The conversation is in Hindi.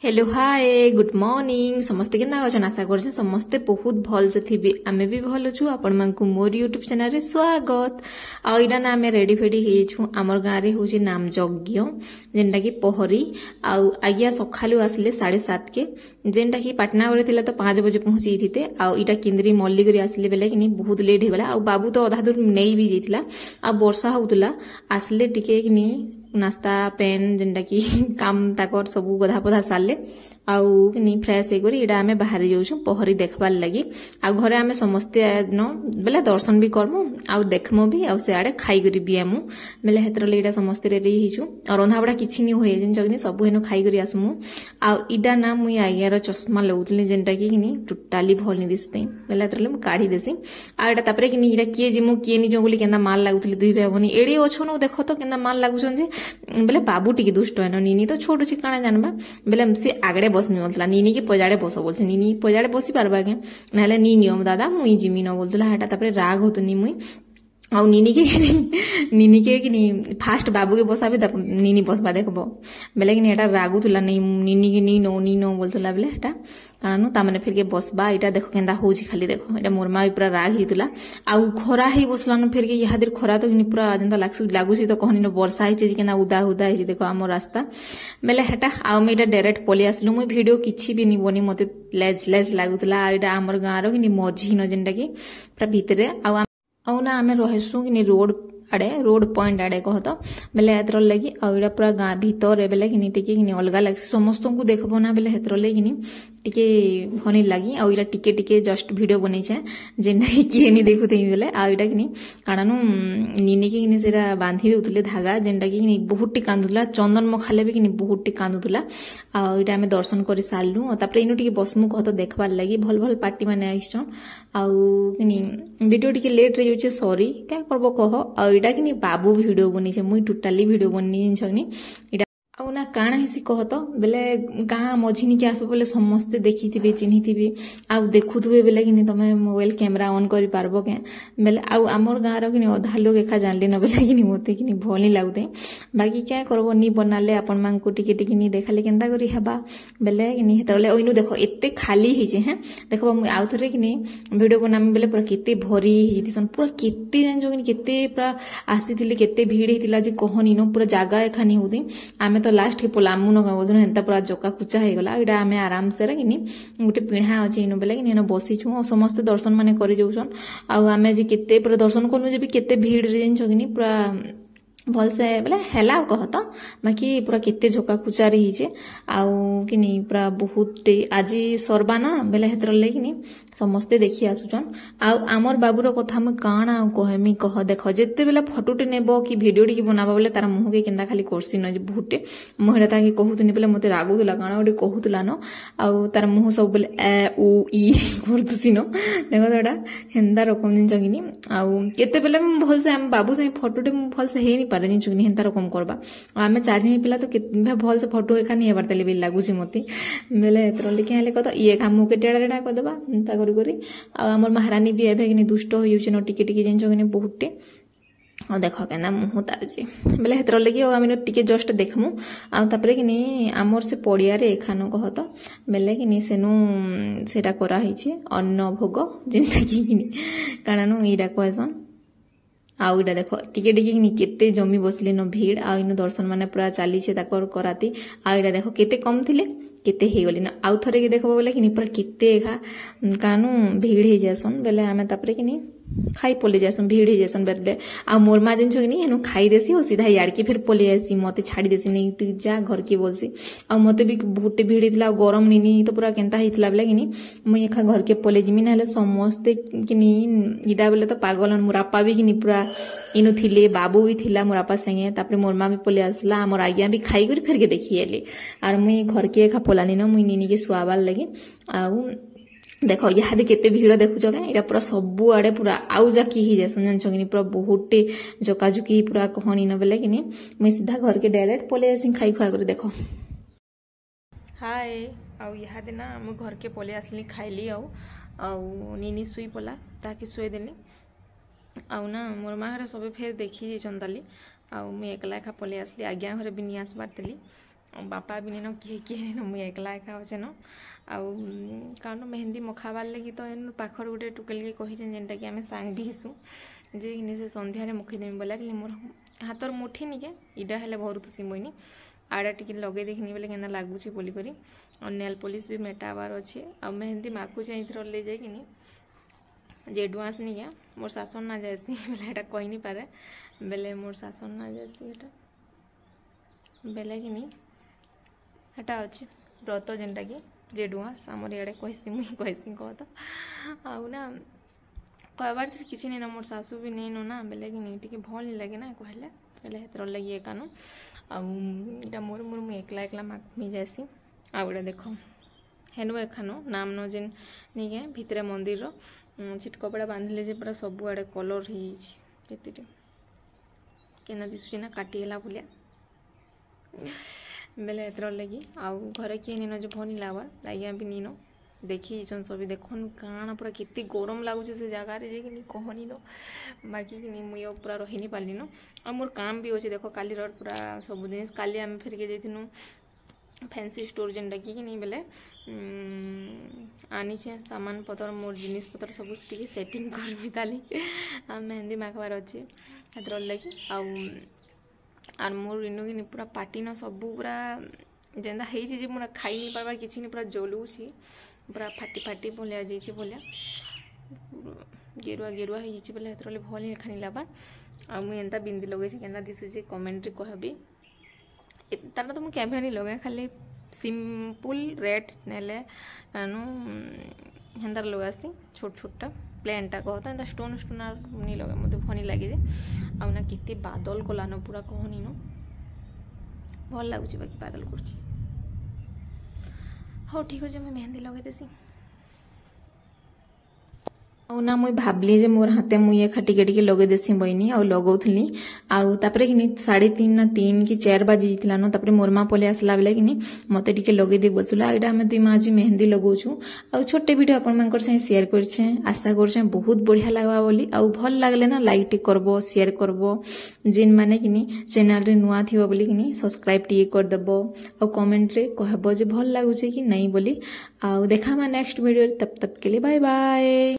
हेलो हाय गुड मॉर्निंग समस्ते केना अछन आशा करछे समस्ते बहुत भल से थिबे आमे भी भल छु आपण मानकु मोर यूट्यूब चैनल रे स्वागत आ इडा ना आमे रेडी फेडी हे छु हमर गां रे होची नाम यज्ञ जेंटा की पहरी आ आज्ञा सखालु आसले 7:30 के जेंटा की पटना रे थिला तो 5 बजे पहुंची थिते आ इटा केंद्री मल्ली करी आसले बेले कि बहुत लेट हे गला आ बाबू तो आधा दूर नेई भी जेथिला आ वर्षा होतुला आसले टिके कि नास्ता पेन जेंटा की काम ताकर सब गधा पधा सारे आउ फ्रेश होकर इटा आमे बाहर जाऊँ पहरी देखबार लगी आ घरे आमे समस्ते न बेले दर्शन भी करमु आउ देखमु भी आउ से आड़े खाई करी भी आमु बेले हेतर ले इटा समस्ते रेडी हिचु और रंधा बड़ा किछि नि होय जेन जगनी सब हेनु खाई करी आसमु आ इटा ना मुई आइयार चश्मा लगुतली जेंटा की टोटाली भल नि दिसते बेले हेतर ले काढी देसी आ एटा तापरे कि इटा किए जिमु किए नि जो बोली केंदा माल लागुतली दुई भाई भनी एडी ओछन देखो तो केंदा माल लागुछन जे बेले बाबू टिके दुष्ट है नीनी तो छोटू छि काना जानबा बेले से आगड़े बसमी बोलतला नीनी के पजाड़े बस बोलछे नीनी पजाड़े बसी पारबा के नहले नी नियम दादा मुई जिमी न बोलतला हेटा तापरे राग होतनी मुई आउ नीनी के कि फास्ट बाबू के बसाबे नीनी बसबा देखबो बेले कि एटा रागुतला नीनी के नी नो बोलतला बेले हेटा कानू तामने फिर के बसबा इटा देखो केंदा होजी खाली देखो एटा मोर मा भी पूरा राग हितला आउ खरा ही बसलान फिर के यहादिर खरा तो कि पूरा जेंता लागुसी तो कहनी न वर्षा हिचे जे केना उदा हिचे देखो हमर रास्ता बेले हेटा आउ मे इटा डायरेक्ट पले आसलु मुई वीडियो किछि भी नि बनी मते लेज लागुतला इटा हमर गाँर कि मझी न जेंटा की पूरा भितरे आउ ना आमे रहेसु कि रोड पॉइंट आड़े कहत बेले हेतर लगी आउडा पूरा गाँ भीतर बेले कि टिके अलगा लगे समस्त को देखबो ना बेले हेतर लगी टिके भनी लगी आ इटा टिके जस्ट वीडियो बनैछे जेंटा किए नि देखुते बेले आ इटा कि काणानु नीनी के सेरा बांधी देउतले धागा जेंटा कि बहुत टी कांदुला चंदन मखाले भी कि बहुत टी कांदुला आ इटा हमें दर्शन करि सारलु तापर इनु टिके बसमु कहत देखबार लगी भल पार्टी माने आइछन आउ कि वीडियो टिके लेट रे जाउछे सॉरी क्या करबो कह आ इटा कि बाबू वीडियो बनैछे मुई टोटाली वीडियो बन्नी छनी इटा आउ ना काना हिसी कहत बेले गाँ मझिनी के आसो बोले समस्ते देखी थिबे चिन्ही थिबे आउ देखुथुबे बेले कि तमे मोबाइल कैमरा ऑन करि पारबो के बेले आउ हमर गाँ रो कि अधा लोग एखा जानले न बेले कि मते कि भल नि लागुते बाकी क्या करबो नि बनाले आपन मान को टिके नि देखाले केंदा करी हबा बेले कि हेतरले ओइनु देखो एते खाली हिजे हैं देखबो मु आउ थरे कि वीडियो बनाम बेले पूरा केते भरी हितिसन पूरा केते जानजो कि केते पूरा आसीथिले केते भीड़ हितिला जे कहनी न पूरा जागा एखानी होती आमे तो लास्ट के पोलामु न बोलनु हेंता पूरा जोका कुचा हे गला इडा आमे आराम से रे कि गुटे पिढ़ा अछि इनु बेले कि बसी छु समस्त दर्शन माने करि जाउछन आ आमे जे केते पूरा दर्शन करनु जे भी केते भीड़ रे जेन छगिनी पूरा भल से बेले हेला कहत बाकी पूरा केते झोका कुचा रही छे आउ कि पूरा बहुत आज सरबाना बेले हेतर ले कि समस्ते देखि आसुचन आउ आमर बाबूर कथा म काना कहमी कह देख जेते बेले फोटोटे नेबो कि वीडियो टी बनाबा बेले तार मुह के केंदा खाली कोर्सी न बहुटे मोहडा ताके कहूतनी बेले मते रागुतला काना ओडे कहूतला न आउ तार मुह सब बेले ए उ ई करतुसी न देखो तोडा हेंदा रकम दिन जगिनी आउ केते बेले भल से हम बाबू से फोटोटे भल से हेनी पारे नि चुगनी हेंता रकम करबा आमे चारनी पिला तो केते भल से फोटो एखा नि हेबार तले बे लागुची मते बेले एतर लेके आले कत ये काम मुके टेडा क देबा ता करी आ हमर महारानी भी एबे कि दुष्ट हो युचे न टिके जेन जगने बहुते आ देखो केना मुह तारजे बेले हेतर लगी आमे टिके जस्ट देखमु आ तापरे कि आमर से पड़िया रे एखानो कहत बेले कि सेनु सेटा करा हिचे अन्न भोग जेनटा कि कानानु इडा कहसन आउ इटा देखो टिके केते जमी बसले न भीड़ आ इनु दर्शन माने पूरा चली छे ताकर कराती आ इटा देखो केते कम थिले केते हे गली न आउ थरे के देखबो बोले कि पूरा केते एखा कानु भीड़ हे जासन बेले आमे तापरे कि खाई पले जासन भीड़ हे जासन बेले आ मोर मा दिन छगनी हेनु खाई देसी हो सीधा यार के फिर पले आसी मते छाड़ी देसी नहीं तू जा घर के बोलसी आ मते भी बहुत भीड़ हितला गरम नीनी तो पूरा केंता हितला बेले कि मुई एखा घर के पले जिमी नाले समस्ते कि इडा बेले तो पागलन मोरापा भी कि पूरा इनु थिले बाबू भी थिला मोरापा संगे तापरे मोर मा भी पले आसला हमर आज्ञा भी खाई करी फिर के देखि एले आर मुई घर के एखा पलानी न मुई नीनी के सुआबार लगे आउ देखो यहाँ केते भीड़ देखुच क्या पूरा सबु आड़े पूरा आउ जाकी ही जासन जानछनी पूरा बहुते जकाजुकी पूरा कहनी न बेले कि मुई सीधा घर के डायरेक्ट पले आसी खाई खुआ कर देखो हाय आउ यहाँ ना मुई घर के पले आसली खाइली आउ नीनी सुई पला ताकि सुई देली आउ ना मोर माँ सब फेर देखी जाइछन ताली आउ मुई एकला एका पले आसली आज्ञा घरे भी नहीं आसबार देली बापा भी नहीं किए किए नहीं मुझे एकला एका अच्छे न आउ कारण मेहंदी मखाबार लगी तो इन पाखर गोटे टुकेल के कही जेनटा कि आम सांग भी हिसु जे से सन्धार मुखीदेमी बोला कि मोर हाथर मुठीनी के इटा हेल्ले भर तुसी मुईनी आड़ा टी लगे देखनी बोले के लगुच बोलिक और नेल पॉलिश भी मेटाबार अच्छे आ मेहंदी माकू चाहिए ले जाइकिनी जेडुआस नहीं क्या मोर शासन ना जासी बोले यहाँ कही नहीं पारे बेले मोर शासन ना जासी बेले कि हेटा अच्छे व्रत जेनटा कि जेडुआस आमर इे कहसी मुई कहसी कह तो आउ ना कहबार थी किसी नहीं ना मोर सासू भी नहीं नो ना बेले कि टी भल नहीं लगे ना कहले बेले हेतर लगी एकानो आटा मोर मोर मुझे एकला एकला माकमी जासी आउटा देख हेनु एखानो नाम न जेन नहीं क्या भितर मंदिर चिट कपड़ा बांधिले जे पूरा सब आड़े कलर होते केना दिशुची ना काटिला भलिया बेले एतर लगी आउ घरे किए नीन जो भल लागबार आज्ञा भी नीन देखी सब देखन काण पूरा केते गरम लगुच से जगार कहनी न बाकी मुझे पूरा रही नहीं पार्ली न आ मोर काम भी अच्छे देख काली पूरा सब जिन काली आम फेर के जाइनु फैंसी स्टोर जेनटा कि नहीं बेले आनी सामान पतर मोर जिनिस पतर सब सेटिंग करबी ताली मेहंदी माखबार अच्छे हेतर लगी आर मोर इनु कि पूरा पाटी न सब पूरा जेनता है पूरा खाई नहीं पार्बार किसी नहीं पूरा जलूसी पूरा फाटी फाटी भलिया जाइए भलिया गेरुआ गेरुआ हो बोले हेतर भल ही खानी लाबार आ मुझे एंता बिंदी लगे केना दिशुचे कमेंट कहबी तार तो मुझे नहीं लगे खाली सिंपल रेड नेले कानू हेन्तार लगासी छोट छोटा प्लेनटा कहता एंता स्टोन स्टोन नहीं लगे मत भनी लगे आना केते बादल कलान पूरा कहनी न भल लगुच बाकी बादल कर हाँ ठीक अच्छे मुझे मेहंदी लगे देसी ना मुई भाबली जे मोर हाथे मुई टिके टिके लगे देसी बहनी आ लगौली आउे कि 3:30 ना 3 कि 4 बाजी जाइला न तापरे मोर माँ पलि आसला बेले कि मते टिके लगे दे बसला एटा आम दुई माँ आज मेहंदी लगौछु आ छोटे वीडियो आपण शेयर करछे आशा करछे बहुत बढ़िया लगवा बोली आ भल लागले ना लाइक टे करबो शेयर करबो जिन माने कि चैनल रे नुआ थिबो बोली कि सब्सक्राइब टे कर देबो आ कमेंट रे कहबो जे भल लागुचे कि नहीं बोली आ देखा नेक्स्ट वीडियो तब तक के लिए बाय बाय।